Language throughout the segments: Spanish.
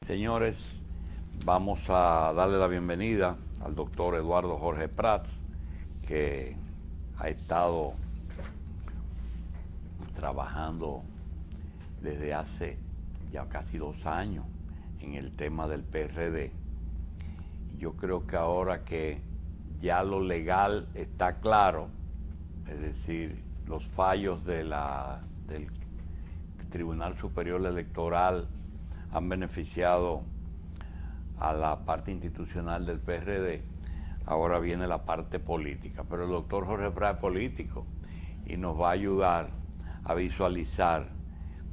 Señores, vamos a darle la bienvenida al doctor Eduardo Jorge Prats, que ha estado trabajando desde hace ya casi 2 años en el tema del PRD. Yo creo que ahora que ya lo legal está claro, es decir, los fallos del Tribunal Superior Electoral han beneficiado a la parte institucional del PRD, ahora viene la parte política. Pero el doctor Jorge Prats es político y nos va a ayudar a visualizar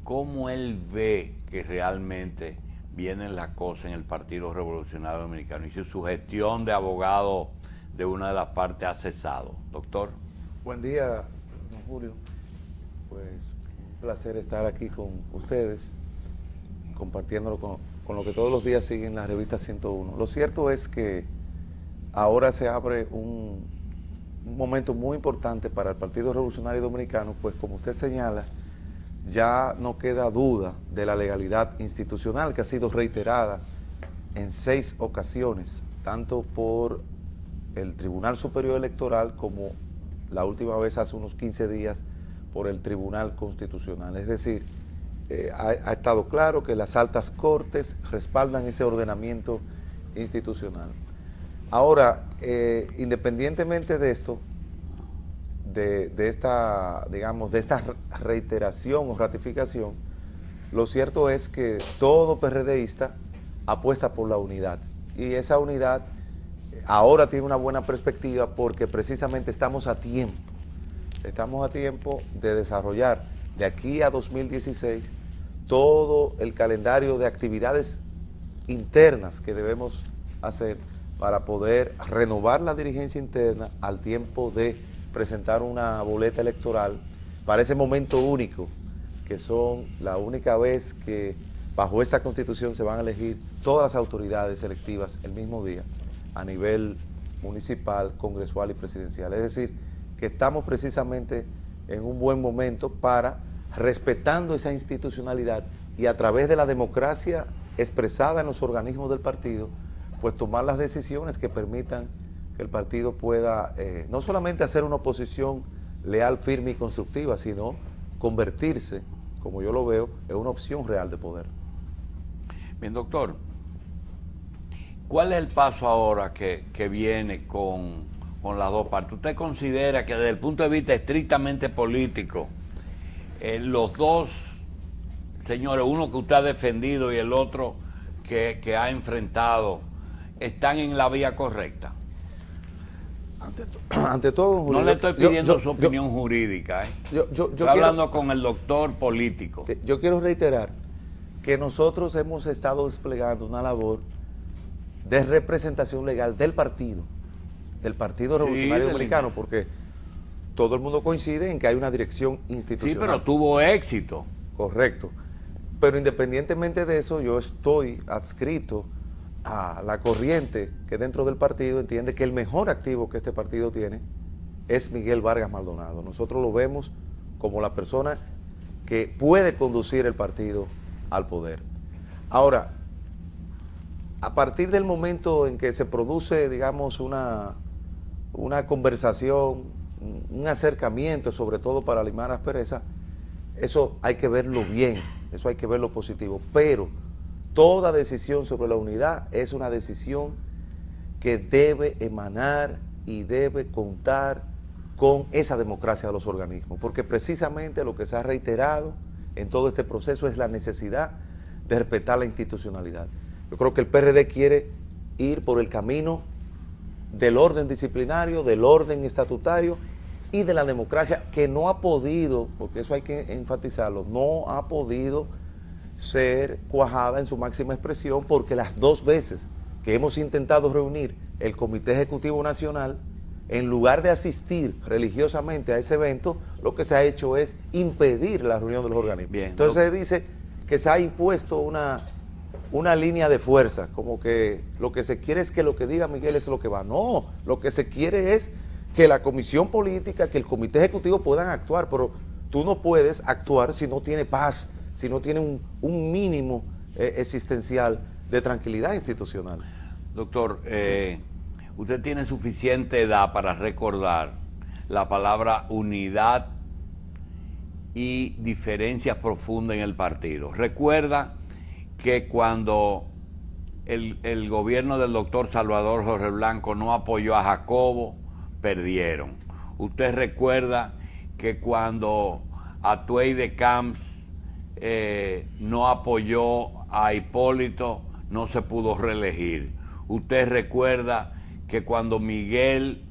cómo él ve que realmente vienen las cosas en el Partido Revolucionario Dominicano y si su gestión de abogado de una de las partes ha cesado. Doctor. Buen día, don Julio. Pues un placer estar aquí con ustedes, compartiéndolo con lo que todos los días siguen la revista 101. Lo cierto es que ahora se abre un momento muy importante para el Partido Revolucionario Dominicano, pues como usted señala, ya no queda duda de la legalidad institucional que ha sido reiterada en 6 ocasiones, tanto por el Tribunal Superior Electoral como la última vez hace unos 15 días por el Tribunal Constitucional. Es decir, ha estado claro que las altas cortes respaldan ese ordenamiento institucional. Ahora, independientemente de esto, de esta reiteración o ratificación, lo cierto es que todo PRDista apuesta por la unidad. Y esa unidad ahora tiene una buena perspectiva porque precisamente estamos a tiempo de desarrollar de aquí a 2016 todo el calendario de actividades internas que debemos hacer para poder renovar la dirigencia interna al tiempo de presentar una boleta electoral para ese momento único, que son la única vez que bajo esta Constitución se van a elegir todas las autoridades electivas el mismo día a nivel municipal, congresual y presidencial. Es decir, que estamos precisamente en un buen momento para, respetando esa institucionalidad y a través de la democracia expresada en los organismos del partido, pues tomar las decisiones que permitan que el partido pueda no solamente hacer una oposición leal, firme y constructiva, sino convertirse, como yo lo veo, en una opción real de poder. Bien, doctor, ¿cuál es el paso ahora que viene con las dos partes? ¿Usted considera que desde el punto de vista estrictamente político, los dos señores, uno que usted ha defendido y el otro que ha enfrentado, están en la vía correcta? Ante todo, Julio, no le estoy pidiendo su opinión jurídica, estoy hablando con el doctor político. Yo quiero reiterar que nosotros hemos estado desplegando una labor de representación legal del partido Revolucionario Dominicano, porque todo el mundo coincide en que hay una dirección institucional. Sí, pero tuvo éxito. Correcto. Pero independientemente de eso, yo estoy adscrito a la corriente que dentro del partido entiende que el mejor activo que este partido tiene es Miguel Vargas Maldonado. Nosotros lo vemos como la persona que puede conducir el partido al poder. Ahora, a partir del momento en que se produce, digamos, una conversación, un acercamiento, sobre todo para limar asperezas, eso hay que verlo bien, eso hay que verlo positivo, pero toda decisión sobre la unidad es una decisión que debe emanar y debe contar con esa democracia de los organismos, porque precisamente lo que se ha reiterado en todo este proceso es la necesidad de respetar la institucionalidad. Yo creo que el PRD quiere ir por el camino del orden disciplinario, del orden estatutario y de la democracia, que no ha podido, porque eso hay que enfatizarlo, no ha podido ser cuajada en su máxima expresión, porque las 2 veces que hemos intentado reunir el Comité Ejecutivo Nacional, en lugar de asistir religiosamente a ese evento, lo que se ha hecho es impedir la reunión de los organismos. Bien, entonces se dice que se ha impuesto una línea de fuerza, como que lo que se quiere es que lo que diga Miguel es lo que va. No, lo que se quiere es que la comisión política, que el comité ejecutivo puedan actuar, pero tú no puedes actuar si no tiene paz, si no tiene un mínimo existencial de tranquilidad institucional. Doctor, usted tiene suficiente edad para recordar la palabra unidad y diferencias profundas en el partido. Recuerda que cuando el gobierno del doctor Salvador Jorge Blanco no apoyó a Jacobo, perdieron. Usted recuerda que cuando Atuey de Camps no apoyó a Hipólito, no se pudo reelegir. Usted recuerda que cuando Miguel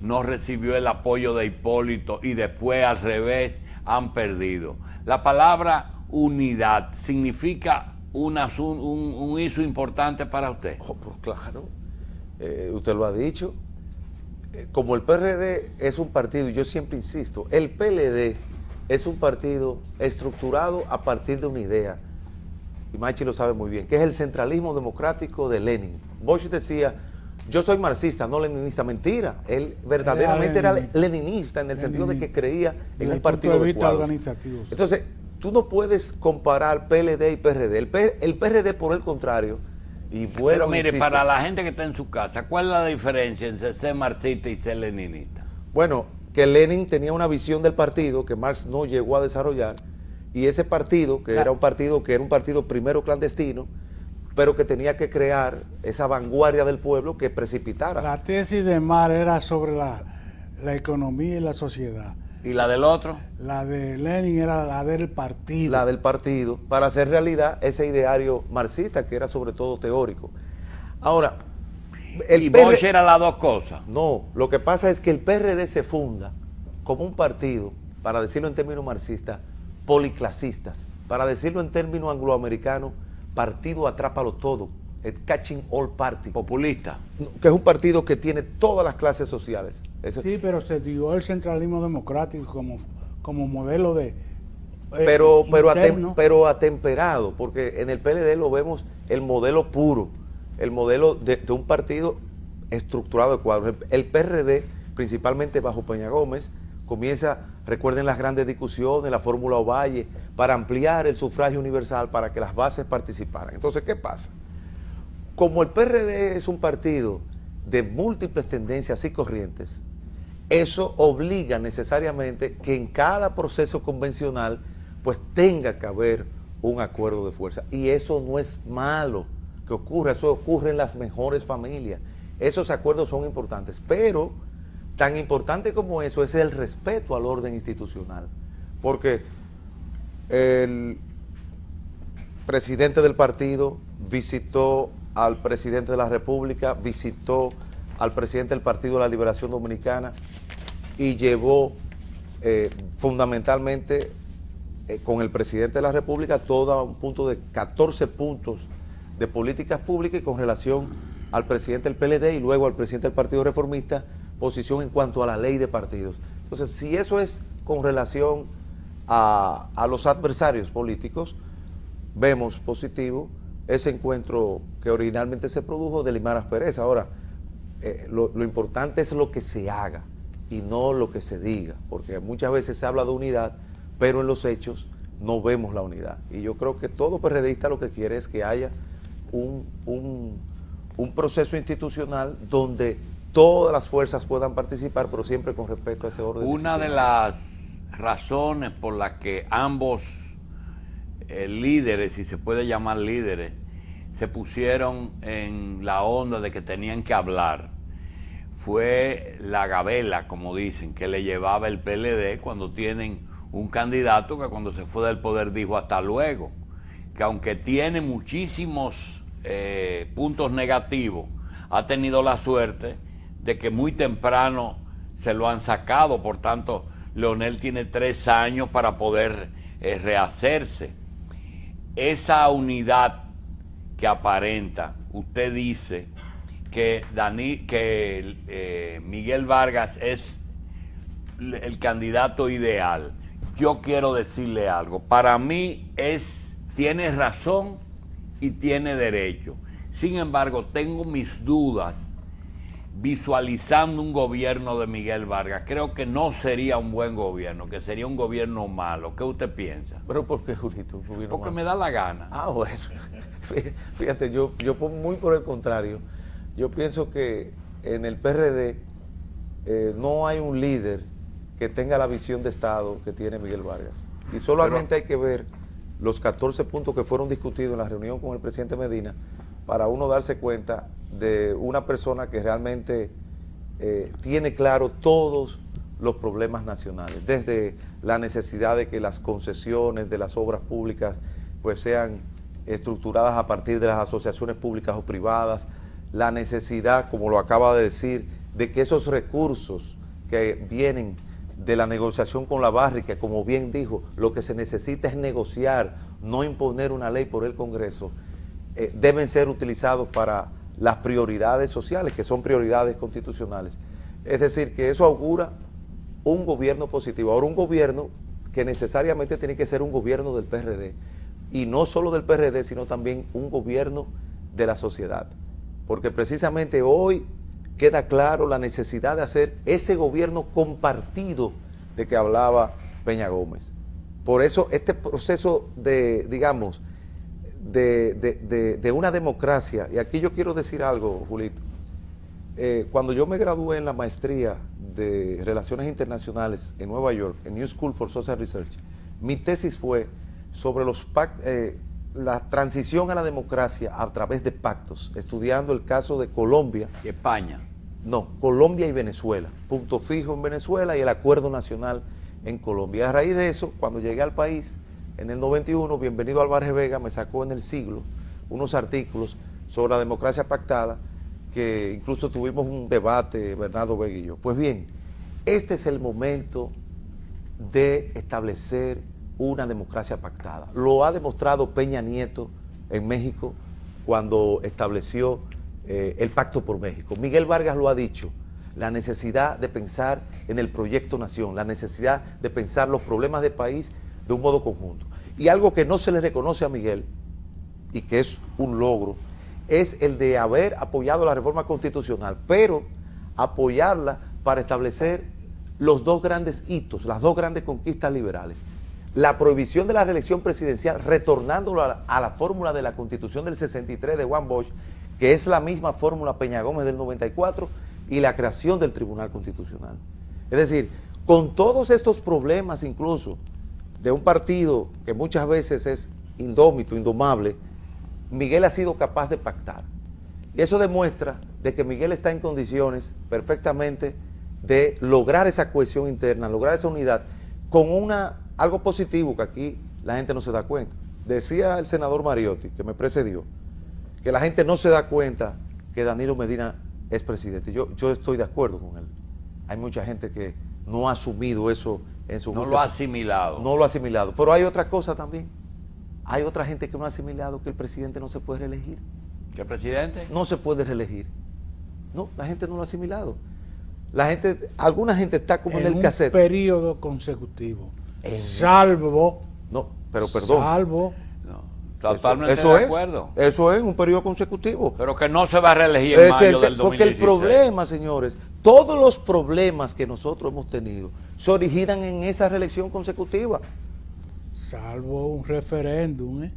no recibió el apoyo de Hipólito y después al revés, han perdido. La palabra unidad significa un hizo importante para usted. Oh, pues claro, usted lo ha dicho. Como el PRD es un partido, y yo siempre insisto, el PLD es un partido estructurado a partir de una idea, y Machi lo sabe muy bien, que es el centralismo democrático de Lenin. Bosch decía, yo soy marxista, no leninista. Mentira, él verdaderamente era leninista en el sentido de que creía en un partido de cuadros. Entonces, tú no puedes comparar PLD y PRD. El PRD, por el contrario, y bueno, pero mire, para la gente que está en su casa, ¿cuál es la diferencia entre ser marxista y ser leninista? Bueno, que Lenin tenía una visión del partido que Marx no llegó a desarrollar, y ese partido, que era un partido primero clandestino, pero que tenía que crear esa vanguardia del pueblo que precipitara. La tesis de Marx era sobre la economía y la sociedad. ¿Y la del otro? La de Lenin era la del partido. La del partido, para hacer realidad ese ideario marxista que era sobre todo teórico. Ahora, ¿Y Bosch era las dos cosas? No, lo que pasa es que el PRD se funda como un partido, para decirlo en términos marxistas, policlasistas, para decirlo en términos angloamericanos, partido atrápalo todo, el catching all party. Populista. Que es un partido que tiene todas las clases sociales. Eso. Sí, pero se dio el centralismo democrático como modelo de... pero atemperado, porque en el PLD lo vemos el modelo puro, el modelo de un partido estructurado de cuadros. El PRD, principalmente bajo Peña Gómez, comienza, recuerden las grandes discusiones, la fórmula Ovalle, para ampliar el sufragio universal, para que las bases participaran. Entonces, ¿qué pasa? Como el PRD es un partido de múltiples tendencias y corrientes, eso obliga necesariamente que en cada proceso convencional pues tenga que haber un acuerdo de fuerza. Y eso no es malo que ocurra, eso ocurre en las mejores familias. Esos acuerdos son importantes, pero tan importante como eso es el respeto al orden institucional. Porque el presidente del partido visitó al presidente de la República, visitó al presidente del Partido de la Liberación Dominicana y llevó fundamentalmente con el presidente de la República todo un punto de 14 puntos de políticas públicas y con relación al presidente del PLD y luego al presidente del Partido Reformista, posición en cuanto a la ley de partidos. Entonces, si eso es con relación a los adversarios políticos, vemos positivo ese encuentro que originalmente se produjo de limar aspereza. Ahora, lo importante es lo que se haga y no lo que se diga, porque muchas veces se habla de unidad, pero en los hechos no vemos la unidad. Y yo creo que todo PRDista lo que quiere es que haya un proceso institucional donde todas las fuerzas puedan participar, pero siempre con respeto a ese orden. Una de las razones por las que ambos líderes, si se puede llamar líderes, se pusieron en la onda de que tenían que hablar, fue la gabela, como dicen, que le llevaba el PLD cuando tienen un candidato que cuando se fue del poder dijo hasta luego, que aunque tiene muchísimos puntos negativos, ha tenido la suerte de que muy temprano se lo han sacado. Por tanto, Leonel tiene 3 años para poder rehacerse. Esa unidad que aparenta, usted dice que Miguel Vargas es el candidato ideal. Yo quiero decirle algo, para mí tiene razón y tiene derecho. Sin embargo, tengo mis dudas visualizando un gobierno de Miguel Vargas, creo que no sería un buen gobierno, que sería un gobierno malo. ¿Qué usted piensa? ¿Pero por qué, Julito? Porque me da la gana. Ah, bueno. Fíjate, yo muy por el contrario. Yo pienso que en el PRD no hay un líder que tenga la visión de Estado que tiene Miguel Vargas. Y solamente hay que ver los 14 puntos que fueron discutidos en la reunión con el presidente Medina para uno darse cuenta de una persona que realmente tiene claro todos los problemas nacionales, desde la necesidad de que las concesiones de las obras públicas pues sean estructuradas a partir de las asociaciones públicas o privadas, la necesidad, como lo acaba de decir, de que esos recursos que vienen de la negociación con la Barri, que como bien dijo, lo que se necesita es negociar, no imponer una ley por el Congreso, deben ser utilizados para las prioridades sociales, que son prioridades constitucionales. Es decir, que eso augura un gobierno positivo. Ahora, un gobierno que necesariamente tiene que ser un gobierno del PRD, y no solo del PRD, sino también un gobierno de la sociedad. Porque precisamente hoy queda claro la necesidad de hacer ese gobierno compartido de que hablaba Peña Gómez. Por eso este proceso de, digamos, de una democracia, y aquí yo quiero decir algo, Julito. Cuando yo me gradué en la maestría de Relaciones Internacionales en Nueva York, en New School for Social Research, mi tesis fue sobre la transición a la democracia a través de pactos, estudiando el caso de Colombia. Y España. No, Colombia y Venezuela, punto fijo en Venezuela y el acuerdo nacional en Colombia. A raíz de eso, cuando llegué al país, en el 91, Bienvenido Álvarez Vega me sacó en El Siglo unos artículos sobre la democracia pactada, que incluso tuvimos un debate, Bernardo Vega y yo. Pues bien, este es el momento de establecer una democracia pactada. Lo ha demostrado Peña Nieto en México cuando estableció el Pacto por México. Miguel Vargas lo ha dicho, la necesidad de pensar en el proyecto nación, la necesidad de pensar los problemas del país de un modo conjunto. Y algo que no se le reconoce a Miguel, y que es un logro, es el de haber apoyado la reforma constitucional, pero apoyarla para establecer los dos grandes hitos, las dos grandes conquistas liberales. La prohibición de la reelección presidencial, retornándolo a la fórmula de la Constitución del 63 de Juan Bosch, que es la misma fórmula Peña Gómez del 94, y la creación del Tribunal Constitucional. Es decir, con todos estos problemas incluso de un partido que muchas veces es indómito, indomable, Miguel ha sido capaz de pactar. Y eso demuestra de que Miguel está en condiciones perfectamente de lograr esa cohesión interna, lograr esa unidad, con algo positivo que aquí la gente no se da cuenta. Decía el senador Mariotti, que me precedió, que la gente no se da cuenta que Danilo Medina es presidente. Yo estoy de acuerdo con él. Hay mucha gente que no ha asumido eso en su... No lo ha asimilado. No lo ha asimilado. Pero hay otra cosa también. Hay otra gente que no ha asimilado que el presidente no se puede reelegir. ¿Qué presidente? No se puede reelegir. No, la gente no lo ha asimilado. Alguna gente está como en el cassette. En un periodo consecutivo. Salvo... No, pero perdón. Salvo... No, totalmente eso de acuerdo. Eso es un periodo consecutivo. Pero que no se va a reelegir en mayo del 2016. Porque el problema, señores, todos los problemas que nosotros hemos tenido se originan en esa reelección consecutiva. Salvo un referéndum, ¿eh?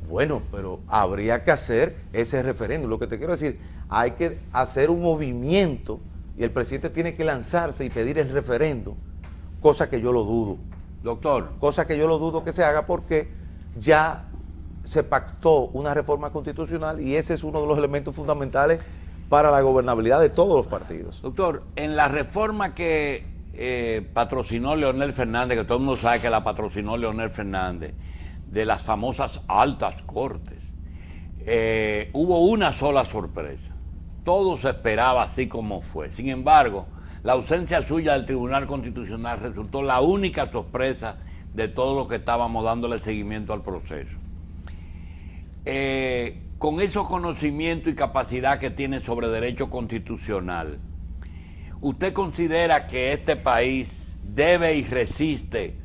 Bueno, pero habría que hacer ese referéndum. Lo que te quiero decir, hay que hacer un movimiento y el presidente tiene que lanzarse y pedir el referéndum, cosa que yo lo dudo. Doctor. Cosa que yo lo dudo que se haga porque ya se pactó una reforma constitucional y ese es uno de los elementos fundamentales para la gobernabilidad de todos los partidos. Doctor, en la reforma que patrocinó Leonel Fernández, que todo el mundo sabe que la patrocinó Leonel Fernández, de las famosas altas cortes, hubo una sola sorpresa. Todo se esperaba así como fue. Sin embargo, la ausencia suya del Tribunal Constitucional resultó la única sorpresa de todo lo que estábamos dándole seguimiento al proceso. Con esos conocimientos y capacidad que tiene sobre derecho constitucional, ¿usted considera que este país debe y resiste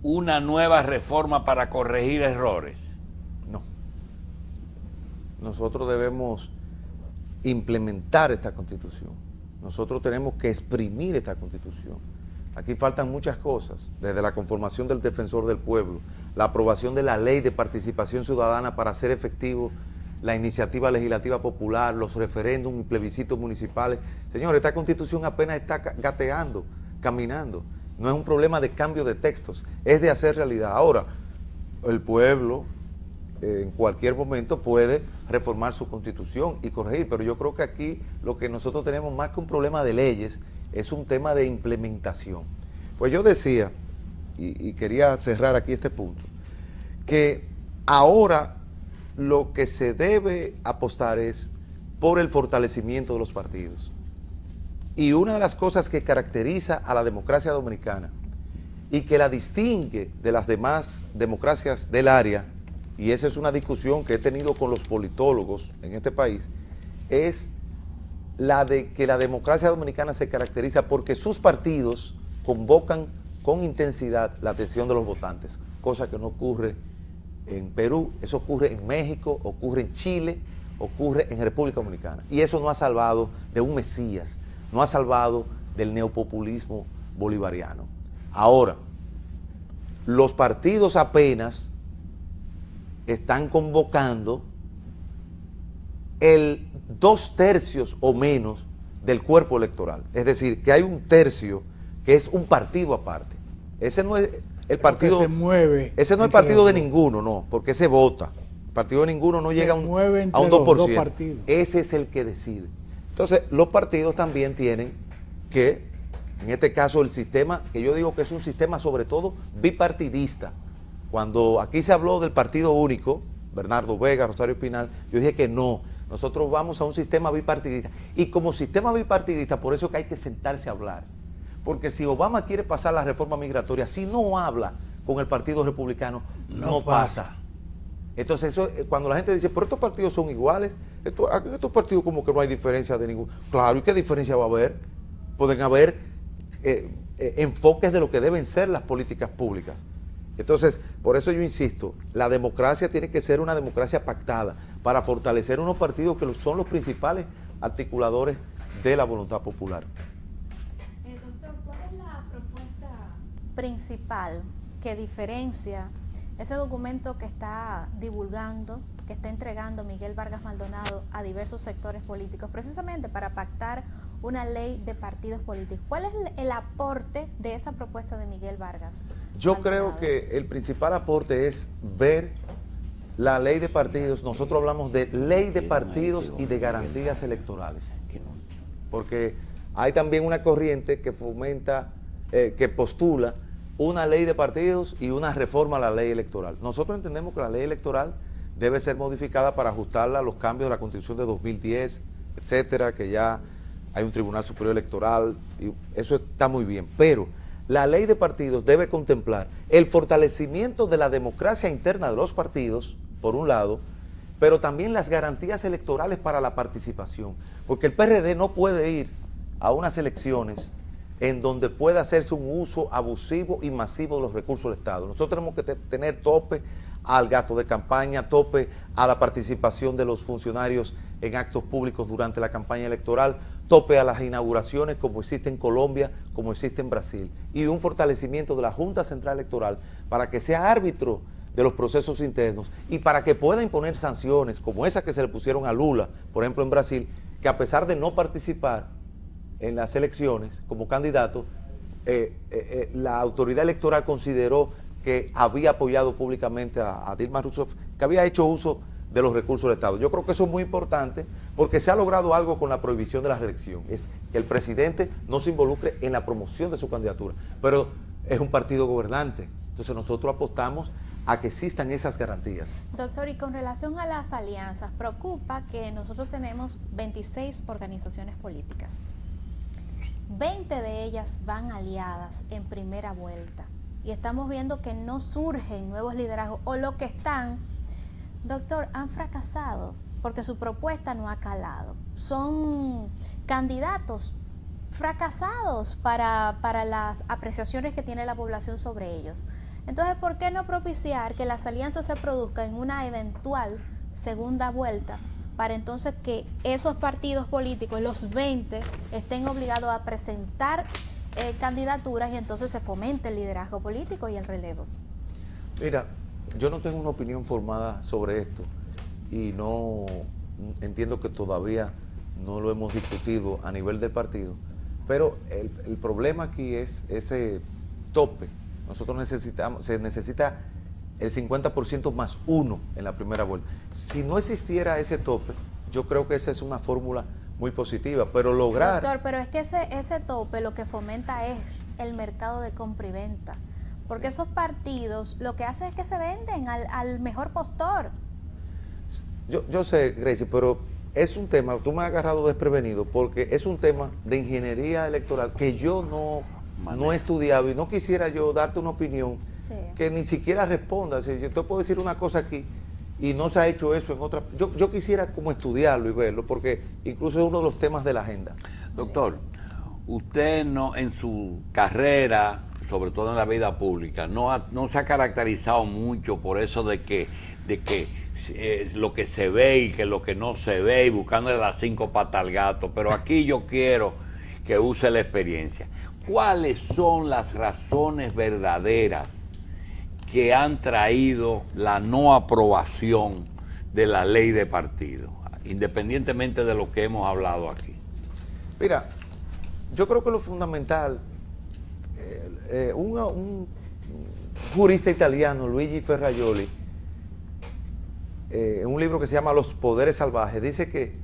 una nueva reforma para corregir errores? No. Nosotros debemos implementar esta Constitución. Nosotros tenemos que exprimir esta Constitución. Aquí faltan muchas cosas, desde la conformación del Defensor del Pueblo, la aprobación de la Ley de Participación Ciudadana para hacer efectivo la iniciativa legislativa popular, los referéndums y plebiscitos municipales. Señores, esta Constitución apenas está gateando, caminando. No es un problema de cambio de textos, es de hacer realidad. Ahora, el pueblo en cualquier momento puede reformar su Constitución y corregir, pero yo creo que aquí lo que nosotros tenemos más que un problema de leyes es un tema de implementación. Pues yo decía, y quería cerrar aquí este punto, que ahora lo que se debe apostar es por el fortalecimiento de los partidos. Y una de las cosas que caracteriza a la democracia dominicana y que la distingue de las demás democracias del área, y esa es una discusión que he tenido con los politólogos en este país, es la de que la democracia dominicana se caracteriza porque sus partidos convocan con intensidad la atención de los votantes, cosa que no ocurre en Perú, eso ocurre en México, ocurre en Chile, ocurre en República Dominicana. Y eso no ha salvado de un Mesías, no ha salvado del neopopulismo bolivariano. Ahora, los partidos apenas están convocando el 2/3 o menos del cuerpo electoral. Es decir, que hay un tercio que es un partido aparte. Ese no es el partido, se mueve, ese no es el partido de ninguno, no, porque ese vota. El partido de ninguno no llega a un 2%. Ese es el que decide. Entonces, los partidos también tienen que, en este caso, el sistema, que yo digo que es un sistema sobre todo bipartidista. Cuando aquí se habló del partido único, Bernardo Vega, Rosario Espinal, yo dije que no, nosotros vamos a un sistema bipartidista. Y como sistema bipartidista, por eso que hay que sentarse a hablar. Porque si Obama quiere pasar la reforma migratoria, si no habla con el Partido Republicano, no pasa. Entonces, eso, cuando la gente dice, pero estos partidos son iguales, estos partidos como que no hay diferencia de ninguno. Claro, ¿y qué diferencia va a haber? Pueden haber enfoques de lo que deben ser las políticas públicas. Entonces, por eso yo insisto, la democracia tiene que ser una democracia pactada para fortalecer unos partidos que son los principales articuladores de la voluntad popular. Doctor, ¿cuál es la propuesta principal que diferencia ese documento que está divulgando, que está entregando Miguel Vargas Maldonado a diversos sectores políticos, precisamente para pactar una ley de partidos políticos? ¿Cuál es el aporte de esa propuesta de Miguel Vargas Yo Maldonado? creo que el principal aporte es ver la ley de partidos. Nosotros hablamos de ley de partidos y de garantías electorales, porque hay también una corriente que fomenta, que postula una ley de partidos y una reforma a la ley electoral. Nosotros entendemos que la ley electoral debe ser modificada para ajustarla a los cambios de la Constitución de 2010, etcétera, que ya hay un Tribunal Superior Electoral, y eso está muy bien, pero la ley de partidos debe contemplar el fortalecimiento de la democracia interna de los partidos, por un lado, pero también las garantías electorales para la participación, porque el PRD no puede ir a unas elecciones en donde pueda hacerse un uso abusivo y masivo de los recursos del Estado. Nosotros tenemos que tener tope al gasto de campaña, tope a la participación de los funcionarios en actos públicos durante la campaña electoral, tope a las inauguraciones como existe en Colombia, como existe en Brasil, y un fortalecimiento de la Junta Central Electoral para que sea árbitro de los procesos internos y para que pueda imponer sanciones como esas que se le pusieron a Lula, por ejemplo en Brasil, que a pesar de no participar en las elecciones como candidato, la autoridad electoral consideró que había apoyado públicamente a Dilma Rousseff, que había hecho uso de los recursos del Estado. Yo creo que eso es muy importante porque se ha logrado algo con la prohibición de la reelección, es que el presidente no se involucre en la promoción de su candidatura, pero es un partido gobernante, entonces nosotros apostamos a que existan esas garantías. Doctor, y con relación a las alianzas, preocupa que nosotros tenemos 26 organizaciones políticas. 20 de ellas van aliadas en primera vuelta y estamos viendo que no surgen nuevos liderazgos, o lo que están, doctor, han fracasado porque su propuesta no ha calado. Son candidatos fracasados para las apreciaciones que tiene la población sobre ellos. Entonces, ¿por qué no propiciar que las alianzas se produzcan en una eventual segunda vuelta para entonces que esos partidos políticos, los 20, estén obligados a presentar candidaturas y entonces se fomente el liderazgo político y el relevo? Mira, yo no tengo una opinión formada sobre esto y no entiendo que todavía no lo hemos discutido a nivel del partido, pero el problema aquí es ese tope. Nosotros se necesita el 50% más 1 en la primera vuelta. Si no existiera ese tope, yo creo que esa es una fórmula muy positiva, pero lograr... Doctor, pero es que ese tope lo que fomenta es el mercado de compra y venta, porque esos partidos lo que hacen es que se venden al mejor postor. Yo sé, Gracie, pero es un tema, tú me has agarrado desprevenido, porque es un tema de ingeniería electoral que yo no he estudiado y no quisiera yo darte una opinión que ni siquiera responda. Si yo te puedo decir una cosa aquí y no se ha hecho eso en otra... Yo quisiera como estudiarlo y verlo, porque incluso es uno de los temas de la agenda. Doctor, usted no en su carrera, sobre todo en la vida pública, no se ha caracterizado mucho por eso de que lo que se ve y que lo que no se ve y buscándole las 5 patas al gato, pero aquí yo quiero que use la experiencia. ¿Cuáles son las razones verdaderas que han traído la no aprobación de la ley de partido, independientemente de lo que hemos hablado aquí? Mira, yo creo que lo fundamental, un jurista italiano, Luigi Ferrajoli, en un libro que se llama Los poderes salvajes, dice que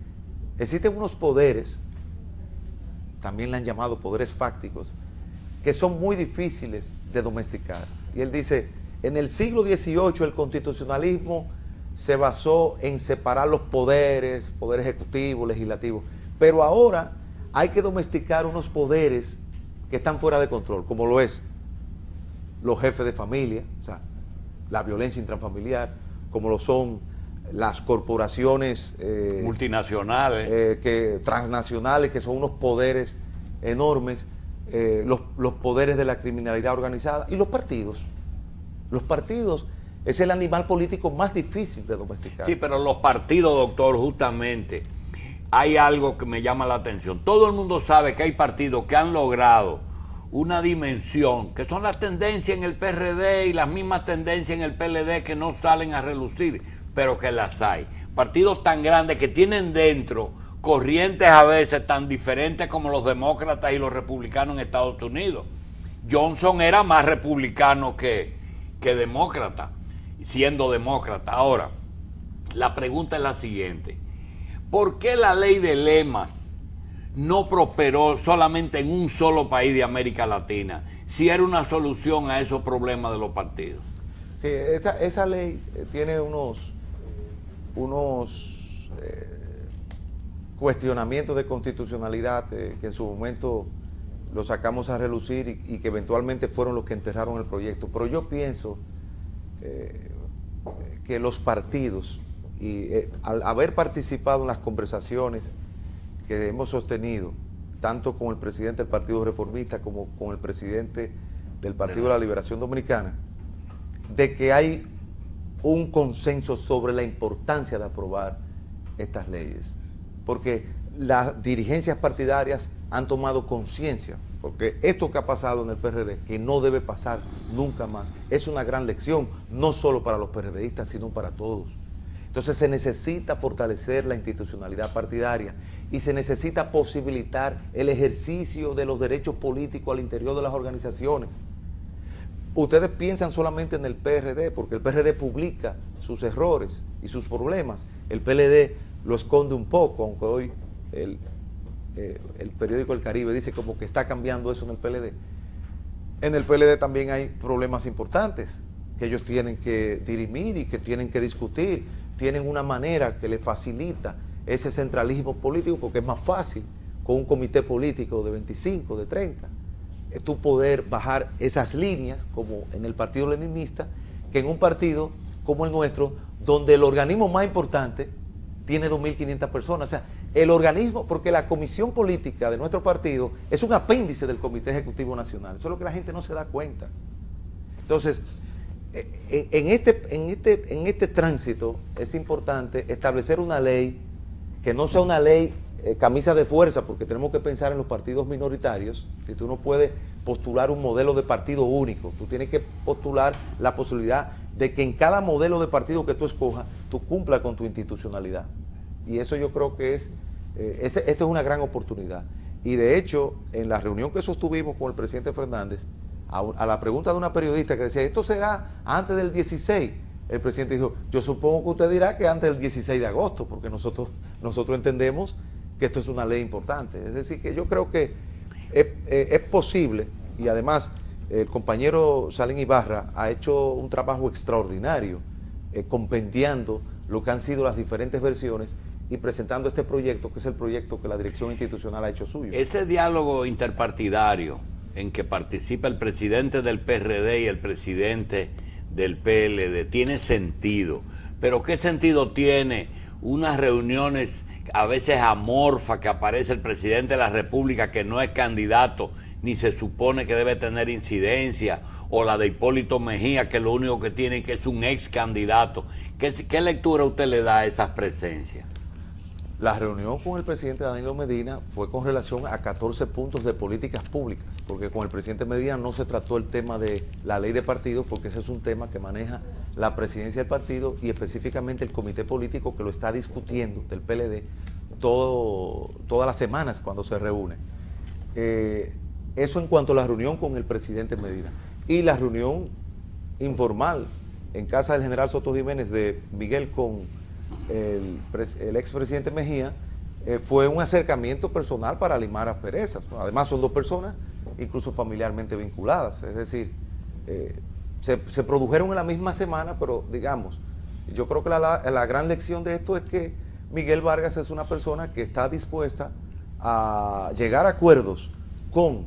existen unos poderes, también le han llamado poderes fácticos, que son muy difíciles de domesticar. Y él dice, en el siglo XVIII el constitucionalismo se basó en separar los poderes, poder ejecutivo, legislativo, pero ahora hay que domesticar unos poderes que están fuera de control, como lo es los jefes de familia, o sea, la violencia intrafamiliar, como lo son las corporaciones multinacionales, transnacionales, que son unos poderes enormes, los poderes de la criminalidad organizada y los partidos. Los partidos es el animal político más difícil de domesticar. Sí, pero los partidos, doctor, justamente, hay algo que me llama la atención. Todo el mundo sabe que hay partidos que han logrado una dimensión, que son las tendencias en el PRD y las mismas tendencias en el PLD que no salen a relucir, pero que las hay. Partidos tan grandes que tienen dentro corrientes a veces tan diferentes como los demócratas y los republicanos en Estados Unidos. Johnson era más republicano que demócrata, siendo demócrata. Ahora, la pregunta es la siguiente: ¿por qué la ley de lemas no prosperó solamente en un solo país de América Latina, si era una solución a esos problemas de los partidos? Sí, esa ley tiene unos cuestionamientos de constitucionalidad que en su momento lo sacamos a relucir y que eventualmente fueron los que enterraron el proyecto. Pero yo pienso que los partidos, y al haber participado en las conversaciones que hemos sostenido, tanto con el presidente del Partido Reformista como con el presidente del Partido de la Liberación Dominicana, de que hay un consenso sobre la importancia de aprobar estas leyes, porque las dirigencias partidarias han tomado conciencia, porque esto que ha pasado en el PRD, que no debe pasar nunca más, es una gran lección, no solo para los PRDistas, sino para todos. Entonces se necesita fortalecer la institucionalidad partidaria y se necesita posibilitar el ejercicio de los derechos políticos al interior de las organizaciones. Ustedes piensan solamente en el PRD, porque el PRD publica sus errores y sus problemas. El PLD lo esconde un poco, aunque hoy el periódico El Caribe dice como que está cambiando eso en el PLD. En el PLD también hay problemas importantes que ellos tienen que dirimir y que tienen que discutir. Tienen una manera que le facilita ese centralismo político, porque es más fácil con un comité político de 25, de 30, tú poder bajar esas líneas, como en el Partido Leninista, que en un partido como el nuestro, donde el organismo más importante tiene 2.500 personas. O sea, el organismo, porque la comisión política de nuestro partido es un apéndice del Comité Ejecutivo Nacional. Eso es lo que la gente no se da cuenta. Entonces, en este tránsito es importante establecer una ley que no sea una ley camisa de fuerza, porque tenemos que pensar en los partidos minoritarios, que tú no puedes postular un modelo de partido único, tú tienes que postular la posibilidad de que en cada modelo de partido que tú escojas, tú cumplas con tu institucionalidad. Y eso yo creo que esto es una gran oportunidad. Y de hecho, en la reunión que sostuvimos con el presidente Fernández, a la pregunta de una periodista que decía, ¿esto será antes del 16? El presidente dijo, yo supongo que usted dirá que antes del 16 de agosto, porque nosotros entendemos que esto es una ley importante. Es decir, que yo creo que es posible, y además el compañero Salín Ibarra ha hecho un trabajo extraordinario compendiando lo que han sido las diferentes versiones y presentando este proyecto, que es el proyecto que la dirección institucional ha hecho suyo. Ese diálogo interpartidario en que participa el presidente del PRD y el presidente del PLD tiene sentido, pero ¿qué sentido tiene unas reuniones a veces amorfas que aparece el presidente de la República que no es candidato ni se supone que debe tener incidencia, o la de Hipólito Mejía que lo único que tiene que es un ex candidato? ¿Qué lectura usted le da a esas presencias? La reunión con el presidente Danilo Medina fue con relación a 14 puntos de políticas públicas, porque con el presidente Medina no se trató el tema de la ley de partidos, porque ese es un tema que maneja la presidencia del partido y específicamente el comité político que lo está discutiendo del PLD todas las semanas cuando se reúne. Eso en cuanto a la reunión con el presidente Medina. Y la reunión informal en casa del general Soto Jiménez de Miguel con el expresidente Mejía fue un acercamiento personal para limar asperezas. Además son dos personas incluso familiarmente vinculadas, es decir, se produjeron en la misma semana, pero digamos, yo creo que la gran lección de esto es que Miguel Vargas es una persona que está dispuesta a llegar a acuerdos con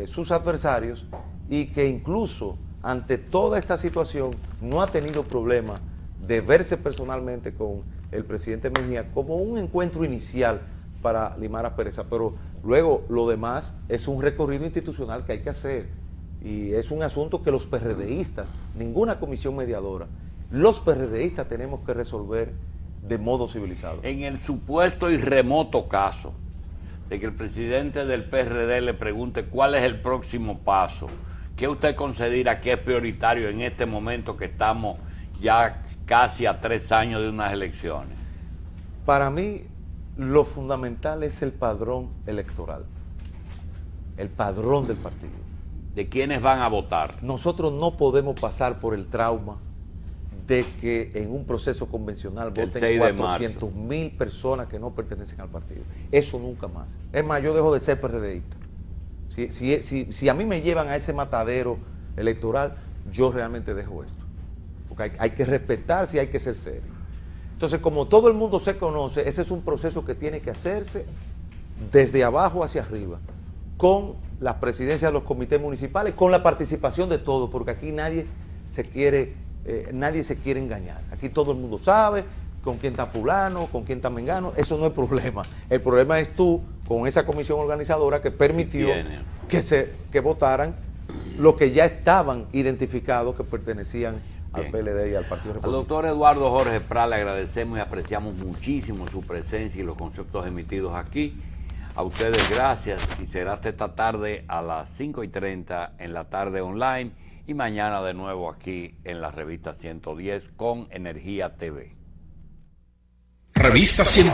sus adversarios y que incluso ante toda esta situación no ha tenido problema de verse personalmente con el presidente Mejía como un encuentro inicial para limar asperezas, pero luego lo demás es un recorrido institucional que hay que hacer y es un asunto que los PRDistas, ninguna comisión mediadora, los PRDistas tenemos que resolver de modo civilizado. En el supuesto y remoto caso de que el presidente del PRD le pregunte cuál es el próximo paso, ¿qué usted considera que es prioritario en este momento que estamos ya casi a 3 años de unas elecciones? Para mí, lo fundamental es el padrón electoral, el padrón del partido. ¿De quiénes van a votar? Nosotros no podemos pasar por el trauma de que en un proceso convencional voten 400.000 personas que no pertenecen al partido. Eso nunca más. Es más, yo dejo de ser PRDista. Si a mí me llevan a ese matadero electoral, yo realmente dejo esto. Porque hay que respetarse y hay que ser serio. Entonces, como todo el mundo se conoce, ese es un proceso que tiene que hacerse desde abajo hacia arriba, con las presidencias de los comités municipales, con la participación de todos, porque aquí nadie se quiere engañar. Aquí todo el mundo sabe con quién está fulano, con quién está mengano, eso no es problema. El problema es tú, con esa comisión organizadora que permitió que votaran los que ya estaban identificados que pertenecían al PLD y al Partido Reformista. Al doctor Eduardo Jorge Prat le agradecemos y apreciamos muchísimo su presencia y los conceptos emitidos aquí. A ustedes gracias y será hasta esta tarde a las 5:30 en la tarde online y mañana de nuevo aquí en la revista 110 con Energía TV. Revista 110.